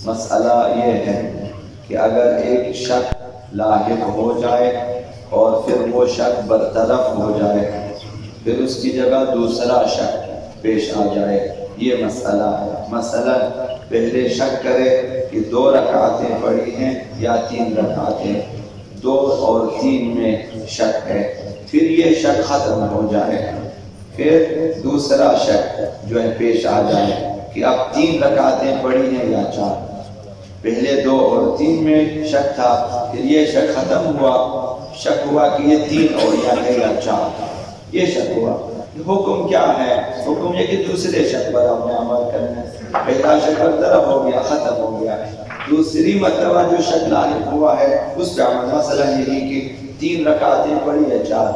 مسئلہ یہ ہے کہ اگر ایک شک لاحق ہو جائے اور پھر وہ شک برطرف ہو جائے، پھر اس کی جگہ دوسرا شک پیش آ جائے، یہ مسئلہ ہے۔ مثلا پہلے شک کرے کہ 2 رکعتیں پڑھی ہیں یا 3 رکعتیں، 2 اور 3 میں شک ہے، پھر یہ شک ختم ہو جائے، پھر دوسرا شک جو ہے پیش آ جائے کہ اب 3 رکعتیں پڑھی ہیں یا 4۔ پہلے 2 اور 3 میں شک تھا، پھر یہ شک ختم ہوا، شک ہوا کہ یہ 3 اور یا 4، یہ شک ہوا۔ حکم کیا ہے؟ حکم یہ کہ دوسرے شک پر ہم نے عمل کرنا ہے۔ پہلا شک برطرف ہو گیا، ختم ہو گیا، دوسری مرتبہ جو شک لاحق ہوا ہے اس پہ عمل۔ مسئلہ یہی کہ 3 رکعتیں پڑھی یا 4،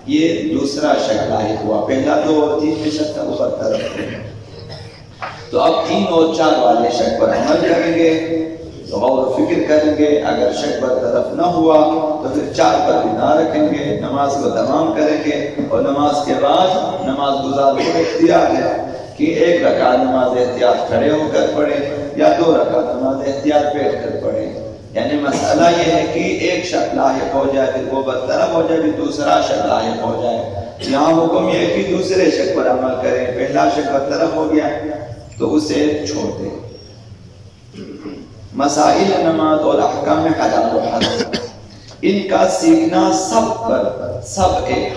یہ دوسرا شک لاحق ہوا، پہلا 2 اور 3 میں شک تھا وہ برطرف ہو گیا۔ تو اب 3 اور 4 والے شک پر عمل کریں گے، غور و فکر کریں گے، اگر شک برطرف نہ ہوا تو پھر 4 پر بنا رکھیں گے، نماز کو تمام کریں گے، اور نماز کے بعد نماز گزار کو اختیار ہے کہ 1 رکعت نماز احتیاط کھڑے ہو کر پڑھے یا 2 رکعت نماز احتیاط بیٹھ کر پڑھے۔ یعنی مسئلہ یہ ہے کہ ایک شک لاحق ہو جائے پھر وہ برطرف ہو جائے، پھر دوسرا شک لاحق ہو جائے۔ یہاں حکم یہ ہے کہ دوسرے شک پر عمل کریں، پہلا شک برطرف ہو گیا تو اسے چھوڑ دیں۔ مسائل نماز اور احکام حلال و حرام، ان کا سیکھنا سب پر،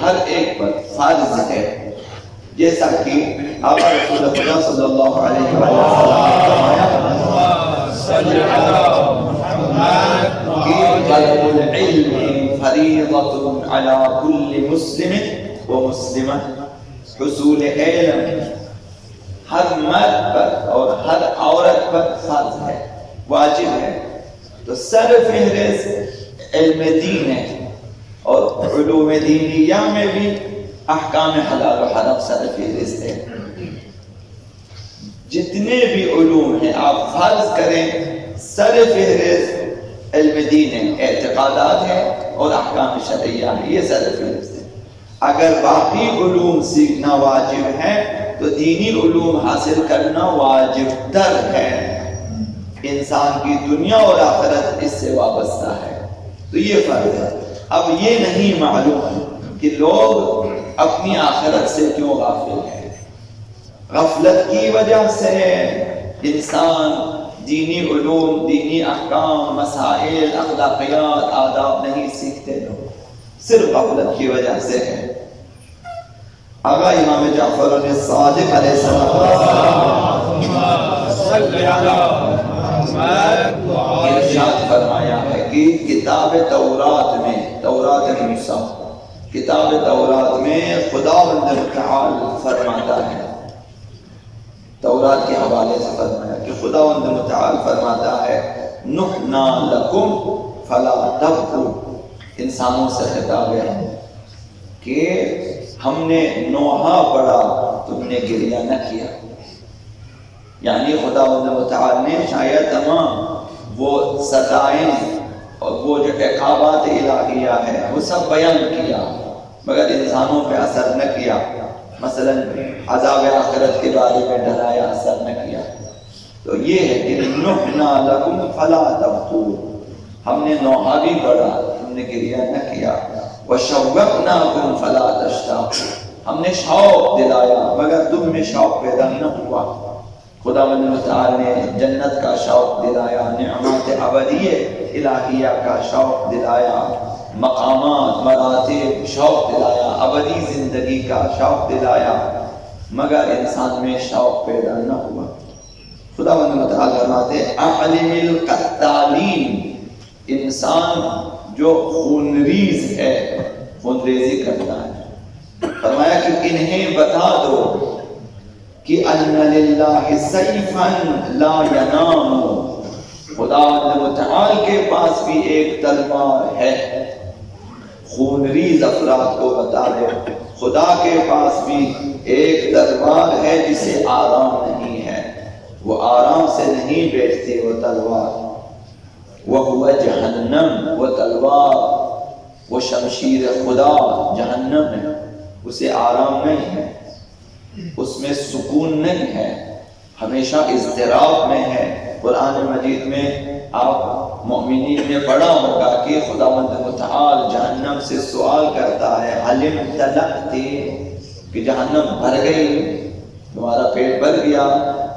ہر ایک پر فرض ہے، جیسا کہ آقا رسول اللہ صلی اللہ علیہ وسلم کہ طلب العلم فریضۃ علی کل مسلم و مسلمہ، حصول علم ہر مرد پر اور ہر عورت پر فرض ہے، واجب ہے۔ تو سر فہرست علم دین ہے، اور علوم دینیہ میں بھی احکام حلال و حرام سر فہرست ہے۔ جتنے بھی علوم ہیں آپ فرض کریں، سر فہرست علم دین ہے، اعتقادات ہیں اور احکام شرعیہ ہے، یہ سر فہرست ہے۔ اگر باقی علوم سیکھنا واجب ہے تو دینی علوم حاصل کرنا واجب تر ہے، انسان کی دنیا اور آخرت اس سے وابستہ ہے، تو یہ فرض ہے۔ اب یہ نہیں معلوم کہ لوگ اپنی آخرت سے کیوں غافل ہیں۔ غفلت کی وجہ سے انسان دینی علوم، دینی احکام، مسائل، اخلاقیات، آداب نہیں سیکھتے، لوگ صرف غفلت کی وجہ سے ہے۔ آقا امام جعفر الصادق علیہ السلام ارشاد فرمایا ہے کہ کتاب تورات میں، تورات موسیٰ، کتاب تورات میں خداوند متعال فرماتا ہے، تورات کے حوالے سے فرمایا کہ خداوند متعال فرماتا ہے نحنا لکم فلا تبکوا، انسانوں سے خطاب ہے کہ ہم نے نوحہ پڑھا تم نے گریہ نہ کیا۔ یعنی خداوند متعال نے شاید تمام وہ سزائیں اور وہ جو عقابات الہیہ ہے وہ سب بیان کیا، مگر انسانوں پہ اثر نہ کیا۔ مثلا عذاب آخرت کے بارے میں ڈرایا، اثر نہ کیا۔ تو یہ ہے کہ نحنا لکم فلا تبکوا، ہم نے نوحہ بھی پڑھا تم نے گریہ نہ کیا۔ وشوقناکم فلا تشتاقوا، ہم نے شوق دلایا مگر تم میں شوق پیدا نہ ہوا۔ خداوند متعال نے جنت کا شوق دلایا، نعمات ابدیہ الہیہ کا شوق دلایا، مقامات، مراتب شوق دلایا، ابدی زندگی کا شوق دلایا، مگر انسان میں شوق پیدا نہ ہوا۔ خداوند متعال فرماتے اعلم القتالین، انسان جو خونریز ہے، خونریزی کرتا ہے، فرمایا کہ انہیں بتا دو کہ ان للہ سیفا لا ینام، خدا متعال کے پاس بھی ایک تلوار ہے۔ خونریز افراد کو بتا دو خدا کے پاس بھی ایک تلوار ہے جسے آرام نہیں ہے، وہ آرام سے نہیں بیٹھتی وہ تلوار۔ وَهُوَ جہنم، وہ تلوار، وہ شمشیر خدا جہنم ہے، اسے آرام نہیں ہے، اس میں سکون نہیں ہے، ہمیشہ اضطراب میں ہے، قرآن مجید میں آپ مومنین نے پڑھا ہوگا کہ خداوند متعال جہنم سے سوال کرتا ہے علم تلقتی، کہ جہنم بھر گئی، تمہارا پیٹ بھر گیا؟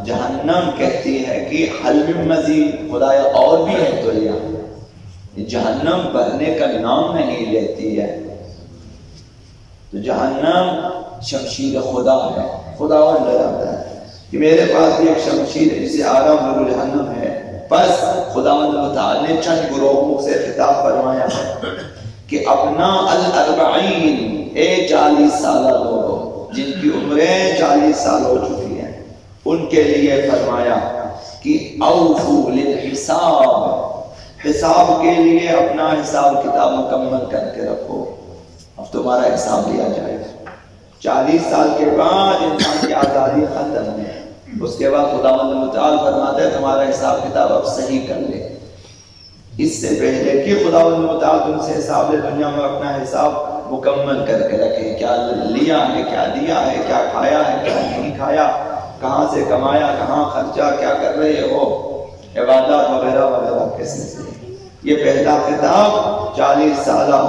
جہنم کہتی ہے کہ حلم مزید، خدایا اور بھی ہے تو لیا۔ جہنم بھرنے کا نام نہیں لیتی ہے۔ تو جہنم شمشیر خدا ہے، خداوند ڈراتا ہے کہ میرے پاس ایک شمشیر ہے جسے آرام نور جہنم ہے۔ بس خداوند متعال نے چند گروہوں سے خطاب فرمایا ہے کہ اپنا الاربعین، 40 سالہ لوگوں جن کی عمریں 40 سال ہو چکی ہیں، ان کے لیے فرمایا کہ اوفو للحساب، حساب کے لیے اپنا حساب کتاب مکمل کر کے رکھو، اب تمہارا حساب لیا جائے گا۔ 40 سال کے بعد انسان کی آزادی ختم ہے، اس کے بعد خداوند متعال فرماتا ہے تمہارا حساب کتاب اب صحیح کر لے۔ اس سے پہلے کہ خداوند متعال تم سے حساب لے، دنیا میں اپنا حساب مکمل کر کے رکھے، کیا لیا ہے، کیا دیا ہے، کیا کھایا ہے، کیا نہیں کھایا، کہاں سے کمایا، کہاں خرچہ، کیا کر رہے ہو، عبادات وغیرہ وغیرہ کیسے سے۔ یہ پہلا خطاب 40 سالہ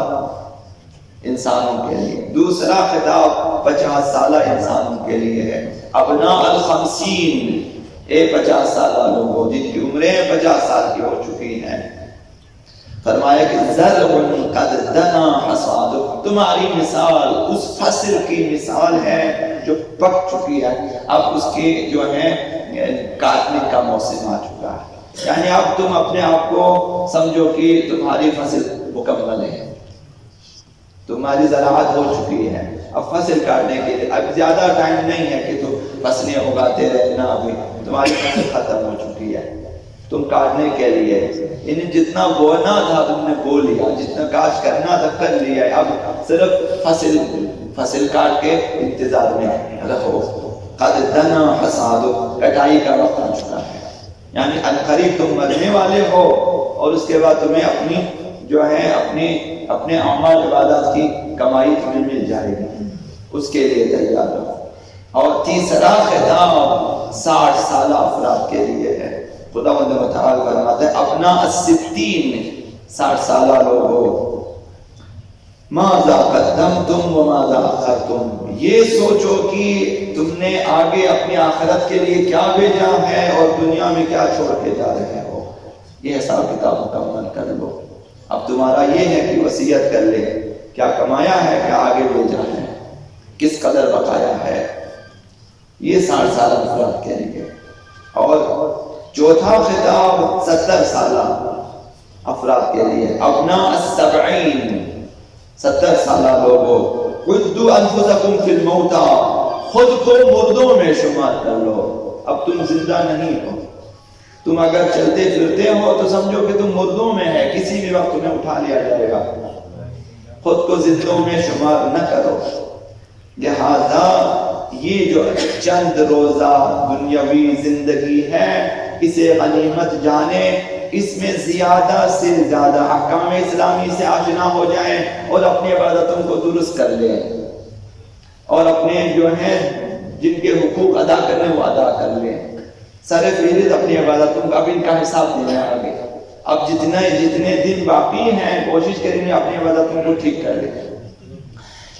انسانوں کے لیے۔ دوسرا خطاب 50 سالہ انسانوں کے لیے ہے، ابناء الخمسین، 50 سالہ لوگوں جن کی عمریں 50 سال کی ہو چکی ہیں۔ فرمایا کہ زرع قد دنا حصاد، تمہاری مثال اس فصل کی مثال ہے جو پک چکی ہے، اب اس کی جو ہے کاٹنے کا موسم آ چکا ہے، یعنی اب تم اپنے آپ کو سمجھو کہ تمہاری فصل مکمل ہے، تمہاری زراعت ہو چکی ہے، اب فصل کاٹنے کے لیے اب زیادہ ٹائم نہیں ہے کہ تم فصلیں اگاتے رہنا، ابھی تمہاری فصل ختم ہو چکی ہے، تم کاٹنے کے لیے یعنی جتنا بونا تھا تم نے بو لیا، جتنا کاشت کرنا تھا کر لیا، اب صرف فصل کاٹ کے انتظار میں رہو۔ قد دنا حصاد، کٹائی کا وقت آ چکا ہے، یعنی عنقریب تم مرنے والے ہو، اور اس کے بعد تمہیں اپنی جو ہے اپنے اعمال عبادات کی کمائی تمہیں مل جائے گی، اس کے لیے تیار رہو۔ اور تیسرا خطاب 60 سالہ افراد کے لیے ہے۔ خداوند متعال فرماتا ہے اپنا الستین، 60 سالہ لوگو، ماذا قدمتم وماذا اخرتم، یہ سوچو کہ تم نے آگے اپنی آخرت کے لیے کیا بھیجا ہے اور دنیا میں کیا چھوڑ کے جا رہے ہو، یہ حساب کتاب مکمل کر لو۔ اب تمہارا یہ ہے کہ وصیت کر لے، کیا کمایا ہے، کیا آگے بھیجا ہے، کس قدر بقایا ہے، یہ 60 سالہ افراد کے لیے۔ اور چوتھا خطاب 70 سالہ افراد کے لیے، اپنا السبعین، 70 سالہ لوگوں، عدوا انفسکم فی الموتى، خود کو مردوں میں شمار کر لو، اب تم زندہ نہیں ہو، تم اگر چلتے پھرتے ہو تو سمجھو کہ تم مردوں میں ہے، کسی بھی وقت تمہیں اٹھا لیا جائے گا، خود کو زندوں میں شمار نہ کرو۔ لہذا یہ جو چند روزہ دنیاوی زندگی ہے اسے غنیمت جانے، اس میں زیادہ سے زیادہ احکام اسلامی سے آشنا ہو جائیں اور اپنی عبادتوں کو درست کر لیں، اور اپنے جو ہیں جن کے حقوق ادا کرنے وہ ادا کر لیں، سر فہرست اپنی عبادتوں کا اب ان کا حساب دینا ہے آگے، اب جتنے دن باقی ہیں کوشش کریں گے اپنی عبادتوں کو ٹھیک کر لیں۔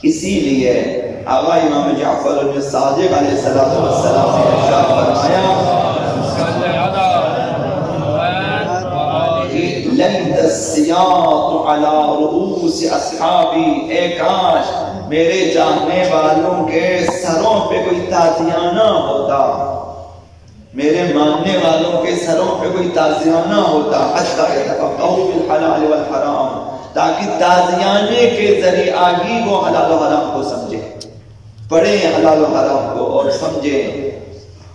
اسی لیے آقا امام جعفر الصادق علیہ السلام نے ارشاد فرمایا لَنْ السِّيَاطُ عَلَىٰ رُؤُوسِ أَصْحَابِي، اے کاش میرے چاہنے والوں کے سروں پہ کوئی تازیانہ ہوتا، میرے ماننے والوں کے سروں پہ کوئی تازیانہ ہوتا، حَتَّىٰ يَتَفَقَّهُوا فِي الْحَلَالِ وَالْحَرَامِ، تاکہ تازیانے کے ذریعہ ہی وہ حلال و حرام کو سمجھے، پڑھیں حلال و حرام کو اور سمجھیں،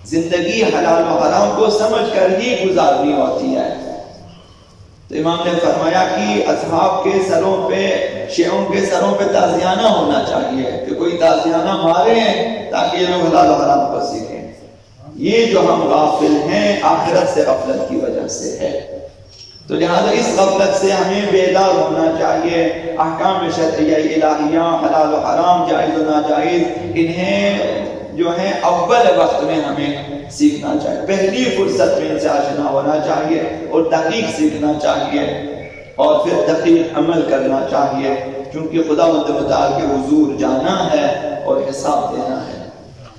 زندگی حلال و حرام کو سمجھ کر ہی گزارنی ہوتی ہے۔ تو امام نے فرمایا کہ اصحاب کے سروں پہ، شیعوں کے سروں پہ تازیانہ ہونا چاہیے کہ کوئی تازیانہ مارے تاکہ یہ لوگ حلال و حرام کو سیکھیں۔ یہ جو ہم غافل ہیں آخرت سے غفلت کی وجہ سے ہے، تو لہذا اس غفلت سے ہمیں بیدار ہونا چاہیے، احکام شرعیہ الہیہ، حلال و حرام، جائز و ناجائز، انہیں جو ہے اول وقت میں ہمیں سیکھنا چاہیے، پہلی فرصت میں ان سے آشنا ہونا چاہیے اور دقیق سیکھنا چاہیے اور پھر دقیق عمل کرنا چاہیے، کیونکہ خدا متعال کے حضور جانا ہے اور حساب دینا ہے۔